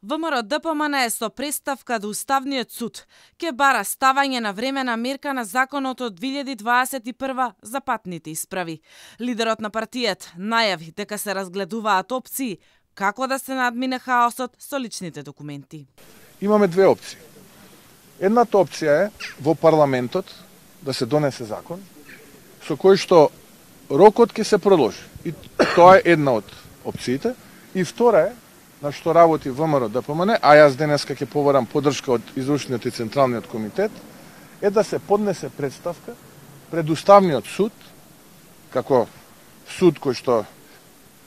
ВМРО-ДПМН е со преставка до Уставниот суд ќе бара ставање на времена мерка на законот од 2021 за патните исправи. Лидерот на партијата најави дека се разгледуваат опции како да се надмине хаосот со личните документи. Имаме две опции. Едната опција е во парламентот да се донесе закон со кој што рокот ќе се продолжи. И тоа е една од опциите. И втора е на што работи ВМРО-ДПМН, а јас денеска ќе побарам поддршка од Извршниот и Централниот комитет, е да се поднесе представка пред Уставниот суд, како суд кој што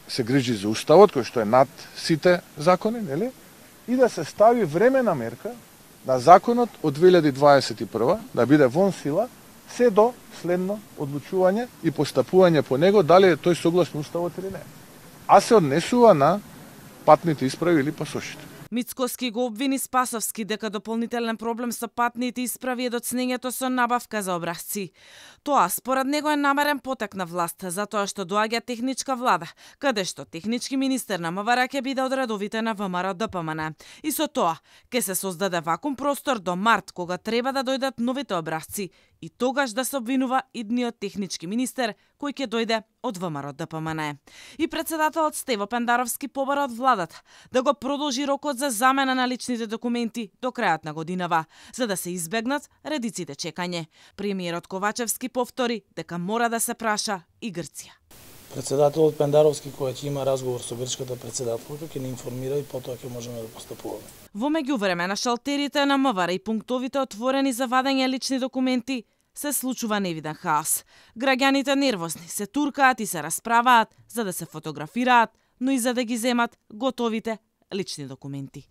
се грижи за Уставот, кој што е над сите закони, нели? И да се стави времена мерка на законот од 2021 да биде вон сила, се до следно одлучување и постапување по него, дали е тој согласно Уставот или не. А се однесува на патните исправи или пасошите. Мицкоски го обвини Спасовски дека дополнителен проблем со патните исправи е доцнењето со набавка за образци. Тоа според него е намерен потек на власт, затоа што доаѓа техничка влада, каде што технички министер на МВР ќе биде од редовите на ВМРО-ДПМН. И со тоа ќе се создаде вакуум простор до март, кога треба да дојдат новите образци, и тогаш да се обвинува идниот технички министер кој ќе дојде од ВМРО-ДПМН. И председателот Стево Пендаровски побара од владата да го продолжи рокот за замена на личните документи до крајот на годинава, за да се избегнат редиците чекање. Премиерот Ковачевски повтори дека мора да се праша и Грција. Председателот Пендаровски, кој ќе има разговор со грчката председателка, ќе ни информира и потоа ќе можеме да постапуваме. Во меѓувреме на шалтерите на МВР и пунктовите отворени за вадење лични документи се случува невиден хаос. Граѓаните нервозни се туркаат и се расправаат за да се фотографираат, но и за да ги земат готовите лични документи.